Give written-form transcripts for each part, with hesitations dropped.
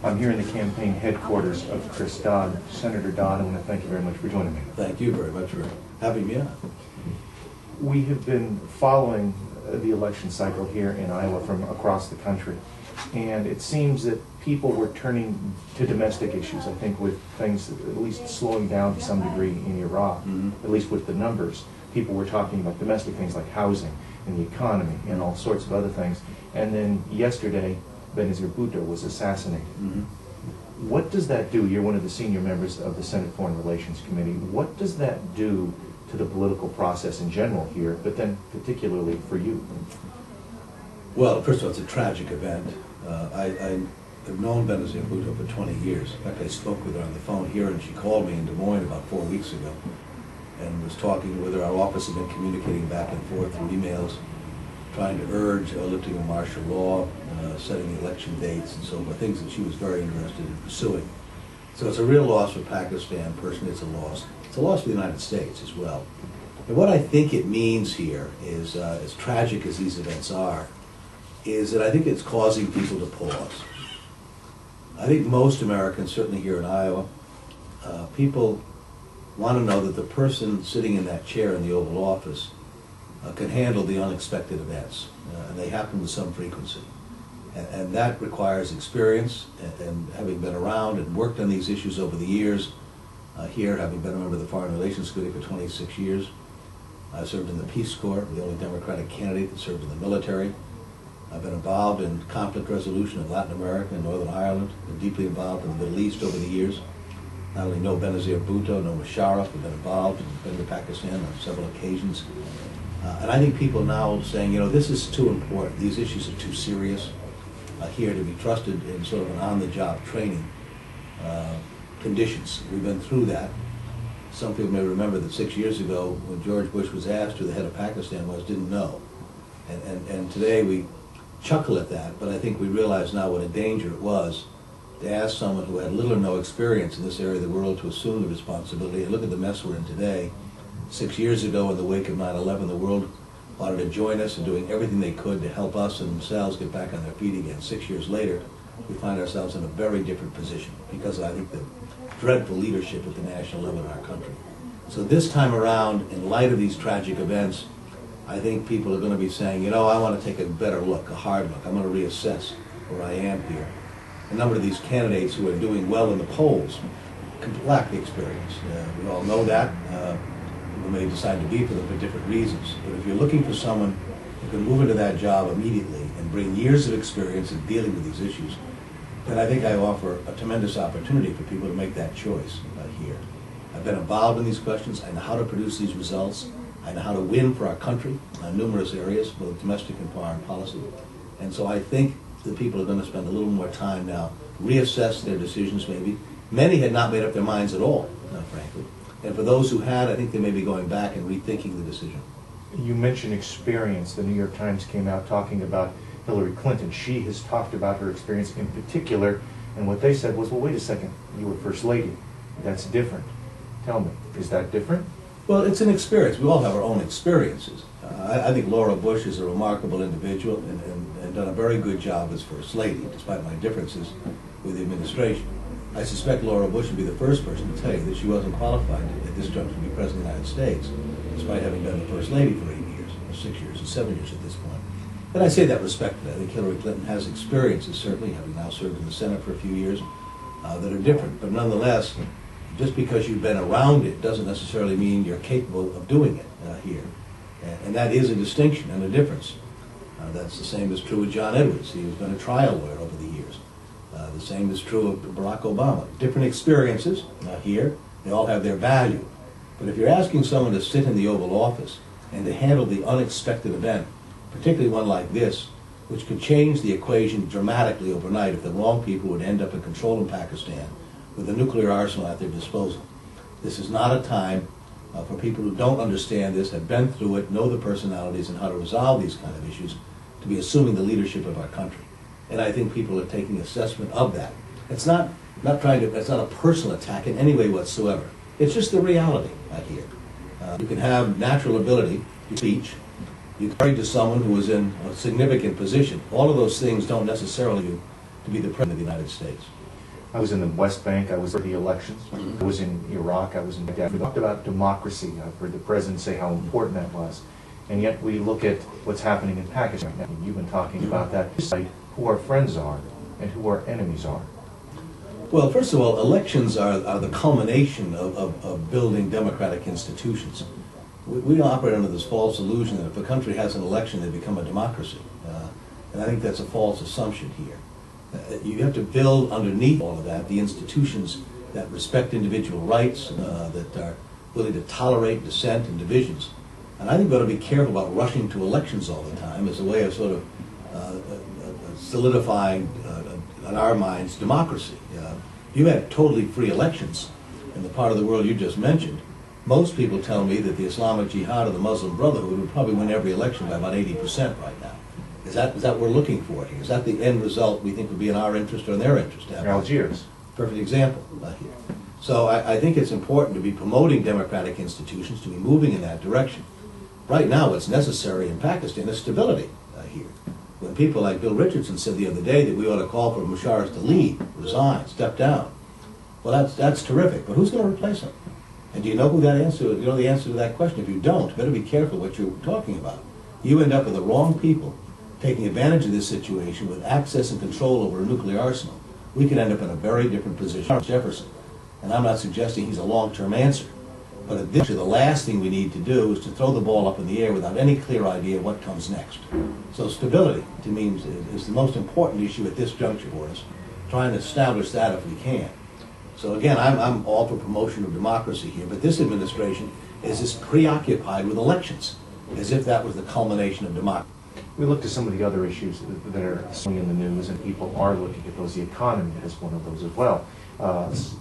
I'm here in the campaign headquarters of Chris Dodd. Senator Dodd, I want to thank you very much for joining me. Thank you very much for having me on. We have been following the election cycle here in Iowa from across the country, and it seems that people were turning to domestic issues, I think, with things at least slowing down to some degree in Iraq, at least with the numbers. People were talking about domestic things like housing and the economy and all sorts of other things. And then yesterday, Benazir Bhutto was assassinated. What does that do? You're one of the senior members of the Senate Foreign Relations Committee. What does that do to the political process in general here, but then particularly for you? Well, first of all, it's a tragic event. I've known Benazir Bhutto for 20 years. In fact, I spoke with her on the phone here, and she called me in Des Moines about 4 weeks ago and was talking with her. Our office had been communicating back and forth through emails, trying to urge lifting of martial law, setting election dates, and so forth, things that she was very interested in pursuing. So it's a real loss for Pakistan. Personally, it's a loss. It's a loss for the United States as well. And what I think it means here is, as tragic as these events are, is that I think it's causing people to pause. I think most Americans, certainly here in Iowa, people want to know that the person sitting in that chair in the Oval Office can handle the unexpected events, and they happen with some frequency. And that requires experience, and having been around and worked on these issues over the years, here, having been a member of the Foreign Relations Committee for 26 years, I served in the Peace Corps, the only Democratic candidate that served in the military. I've been involved in conflict resolution in Latin America and Northern Ireland, been deeply involved in the Middle East over the years. Not only know Benazir Bhutto, know Musharraf, have been involved and been to Pakistan on several occasions. And I think people now saying, you know, this is too important, these issues are too serious here to be trusted in sort of an on-the-job training conditions. We've been through that. Some people may remember that 6 years ago, when George Bush was asked who the head of Pakistan was, didn't know. And today we chuckle at that, but I think we realize now what a danger it was to ask someone who had little or no experience in this area of the world to assume the responsibility. And look at the mess we're in today. 6 years ago, in the wake of 9/11, the world wanted to join us in doing everything they could to help us and themselves get back on their feet again. 6 years later, we find ourselves in a very different position because of, I think, the dreadful leadership at the national level in our country. So this time around, in light of these tragic events, I think people are going to be saying, you know, I want to take a better look, a hard look. I'm going to reassess where I am here. A number of these candidates who are doing well in the polls lack the experience. We all know that. People may decide to be for them for different reasons. But if you're looking for someone who can move into that job immediately and bring years of experience in dealing with these issues, then I think I offer a tremendous opportunity for people to make that choice here. I've been involved in these questions. I know how to produce these results. I know how to win for our country in numerous areas, both domestic and foreign policy. And so I think that people are going to spend a little more time now, reassess their decisions maybe. Many had not made up their minds at all, frankly. And for those who had, I think they may be going back and rethinking the decision. You mentioned experience. The New York Times came out talking about Hillary Clinton. She has talked about her experience in particular, and what they said was, well, wait a second, you were First Lady. That's different. Tell me, is that different? Well, it's an experience. We all have our own experiences. I think Laura Bush is a remarkable individual and done a very good job as First Lady, despite my differences with the administration. I suspect Laura Bush would be the first person to tell you that she wasn't qualified at this juncture to be President of the United States, despite having been the First Lady for 8 years, or 6 years, or 7 years at this point. And I say that respectfully. I think Hillary Clinton has experiences, certainly, having now served in the Senate for a few years, that are different. But nonetheless, just because you've been around it doesn't necessarily mean you're capable of doing it here. And that is a distinction and a difference. That's the same is true with John Edwards. He's been a trial lawyer over the years. The same is true of Barack Obama. Different experiences here. They all have their value. But if you're asking someone to sit in the Oval Office and to handle the unexpected event, particularly one like this, which could change the equation dramatically overnight if the wrong people would end up in control in Pakistan, with a nuclear arsenal at their disposal. This is not a time for people who don't understand this, have been through it, know the personalities and how to resolve these kind of issues, to be assuming the leadership of our country. And I think people are taking assessment of that. It's not a personal attack in any way whatsoever. It's just the reality here. You can have natural ability, you teach, you can marry to someone who is in a significant position. All of those things don't necessarily to be the President of the United States. I was in the West Bank, I was for the elections, I was in Iraq, I was in Baghdad. We talked about democracy. I've heard the president say how important that was. And yet we look at what's happening in Pakistan. You've been talking about that. Who our friends are and who our enemies are. Well, first of all, elections are the culmination of building democratic institutions. We operate under this false illusion that if a country has an election, they become a democracy. And I think that's a false assumption here. You have to build underneath all of that the institutions that respect individual rights, that are willing to tolerate dissent and divisions. And I think we ought to be careful about rushing to elections all the time as a way of sort of solidifying, in our minds, democracy. You had totally free elections in the part of the world you just mentioned. Most people tell me that the Islamic Jihad or the Muslim Brotherhood would probably win every election by about 80% right now. Is that what we're looking for here? Is that the end result we think would be in our interest or in their interest? Algiers. Perfect example here. So I think it's important to be promoting democratic institutions, to be moving in that direction. Right now, what's necessary in Pakistan is stability here. When people like Bill Richardson said the other day that we ought to call for Musharraf to leave, resign, step down, well, that's terrific. But who's going to replace him? And do you know who that answer? You know the answer to that question. If you don't, you better be careful what you're talking about. You end up with the wrong people taking advantage of this situation with access and control over a nuclear arsenal. We could end up in a very different position. Jefferson, and I'm not suggesting he's a long-term answer. But at this, the last thing we need to do is to throw the ball up in the air without any clear idea what comes next. So stability, to me, is the most important issue at this juncture for us, trying to establish that if we can. So again, I'm all for promotion of democracy here, but this administration is just preoccupied with elections, as if that was the culmination of democracy. We look to some of the other issues that are swinging in the news, and people are looking at those. The economy is one of those as well.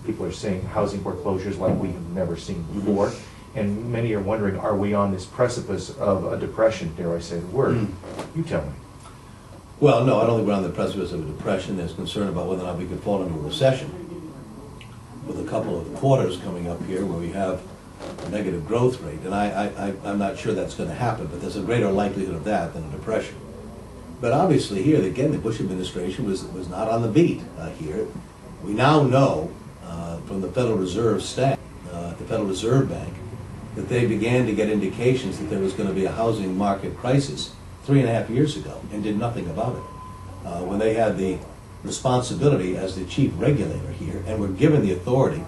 People are saying housing foreclosures like we have never seen before, and many are wondering, are we on this precipice of a depression, dare I say the word? You tell me. Well, no, I don't think we're on the precipice of a depression. There's concern about whether or not we could fall into a recession with a couple of quarters coming up here where we have a negative growth rate, and I'm not sure that's going to happen, but there's a greater likelihood of that than a depression. But obviously here, again, the Bush administration was not on the beat here. We now know from the Federal Reserve staff at the Federal Reserve Bank that they began to get indications that there was going to be a housing market crisis 3.5 years ago and did nothing about it. When they had the responsibility as the chief regulator here and were given the authority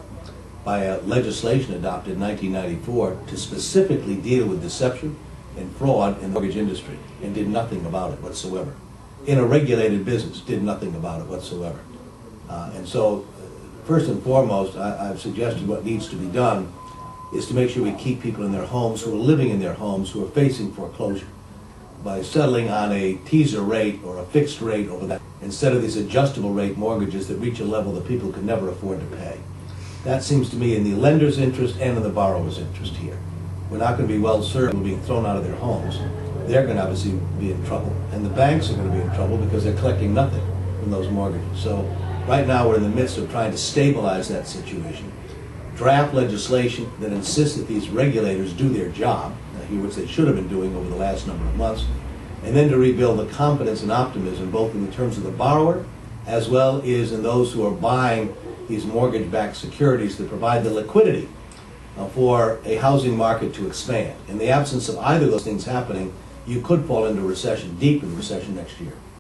by a legislation adopted in 1994 to specifically deal with deception and fraud in the mortgage industry and did nothing about it whatsoever. In a regulated business, did nothing about it whatsoever. And so, first and foremost, I've suggested what needs to be done is to make sure we keep people in their homes who are living in their homes who are facing foreclosure by settling on a teaser rate or a fixed rate over that instead of these adjustable rate mortgages that reach a level that people could never afford to pay. That seems to me in the lender's interest and in the borrower's interest here. We're not going to be well served people being thrown out of their homes. They're going to obviously be in trouble. And the banks are going to be in trouble because they're collecting nothing from those mortgages. So right now we're in the midst of trying to stabilize that situation. Draft legislation that insists that these regulators do their job, which they should have been doing over the last number of months, and then to rebuild the confidence and optimism both in the terms of the borrower as well as in those who are buying these mortgage-backed securities that provide the liquidity for a housing market to expand. In the absence of either of those things happening, you could fall into recession, deep in recession next year.